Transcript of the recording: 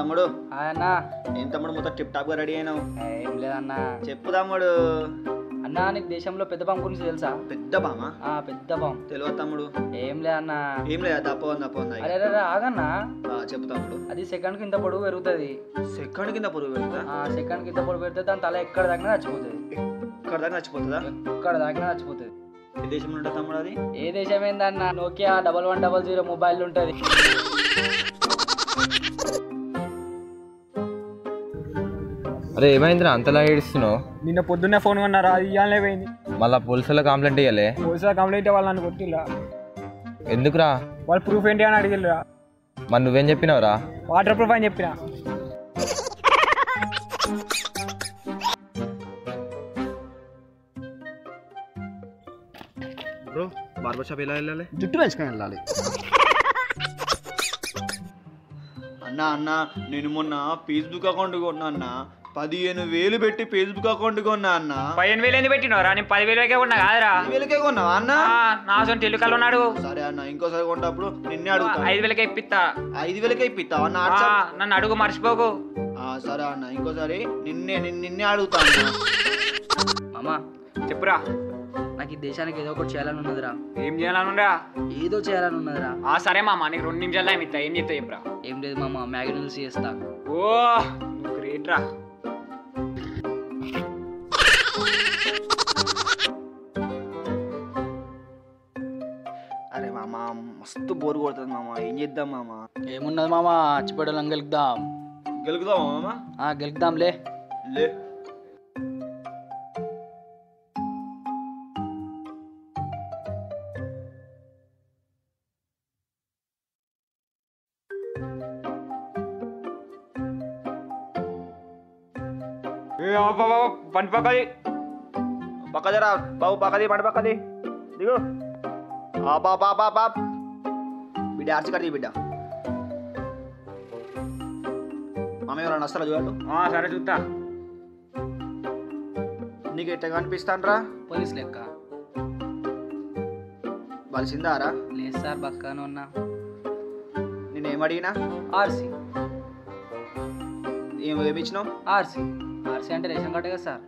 తమ్ముడు అన్న ఏం తమ్ముడు మొత్తం టిప్ టాప్ గా రెడీ అయినావు ఏం లేదన్నా చెప్పు తమ్ముడు అన్నా నీకు దేశంలో పెద్ద బాంబు గురించి తెలుసా పెద్ద బామా పెద్ద బాంబు తెలియదు తమ్ముడు ఏం లేదన్నా ఏం లేదా తప్ప అరే అరే ఆగన్నా చెప్పు తమ్ముడు అది సెకండ్ కింద పొడుగు పెరుగుతుంది సెకండ్ కింద పురుగు పెడతా సెకండ్ కింద పొడుగు పెడితే దాని తల ఎక్కడ దాకా చచ్చిపోతుంది ఇక్కడ దాకా నచ్చిపోతుందా ఎక్కడ దాకా చచ్చిపోతుంది ఏ దేశంలో ఉంటుంది తమ్ముడు అది ఏ దేశం ఏందన్న నోకియా 1100 మొబైల్ ఉంటుంది అరే ఏమైందిరా అంతలా ఏడుస్తున్నావు? నిన్న పొద్దున్నే ఫోన్ కొన్నారా అది ఇవ్వాలనే పోయింది. మళ్ళా పోలీసులో కంప్లైంట్ ఇవ్వలే? పోలీసులో కంప్లైంట్ వాళ్ళు నన్ను కొట్టిల్లా. ఎందుకురా? వాళ్ళు ప్రూఫ్ ఏంటి అని అడిగిల్లా. మరి నువ్వేం చెప్పినావురా? వాటర్ ప్రూఫ్ అని చెప్పినా. బ్రో బార్బర్ షాప్ ఎలా వెళ్ళాలి? జుట్టు పెంచుకొని వెళ్ళాలి. అన్న నేను మొన్న ఫేస్బుక్ అకౌంట్ కొన్నా అన్న 15,000 పెట్టి ఫేస్బుక్ అకౌంట్ కొన్నా అన్న. 15,000 ఎందుకు పెట్టినవరా? నేను 10,000కే కొన్నా కాదురా. 10,000కే కొన్నావా అన్న? నా సొంత తెలుగులో ఉన్నాడు. సరే అన్న ఇంకోసారి కొంటప్పుడు నిన్నే అడుగుతా. 5,000కే ఇప్పిస్తా. 5,000కే ఇప్పిస్తావా అన్న? నన్ను అడుగు మర్చిపోకు. సరే అన్న ఇంకోసారి నిన్నే అడుగుతా అన్న. మామా చెప్పురా. నాకు ఈ దేశానికి ఏదో ఒకటి చేయాలని ఉన్నదిరా. ఏం చేయాలనురా? ఏదో చేయాలని ఉన్నదిరా. సరే మామ నీకు 2 నిమిషాలు టైం ఇస్తా. ఏం చెప్తా చెప్పురా. ఏం లేదు మామ, మ్యాగీ నూడిల్స్ చేస్తా. ఓ గ్రేట్ రా. అరే మామ మస్తు బోర్ కొడుతుంది మామ, ఏం చేద్దాం మామ? ఏమున్నది మామ, అచ్చిపెట్టలం గెలుకుదాం. గెలుకుదామా మామ? గెలుకుదాంలే. లే బండి పక్కది పక్కదరా బాబు, పక్కది బండి పక్కది దిగు. బిడ్డ ఆర్చి కడి బిడ్డ. మామ ఎవరన్నా వస్తారా చూడాలి? సరే చూస్తా. నీకు ఎట్ట కనిపిస్తానరా? పోలీస్ లెక్క. వలసిందారా? లేదు సార్, పక్కన ఉన్నా. నేనేం అడిగినా? ఆర్సీ. ఏమిచ్చినావు? ఆర్సీ అంటే రేషన్ కార్డు కదా సార్.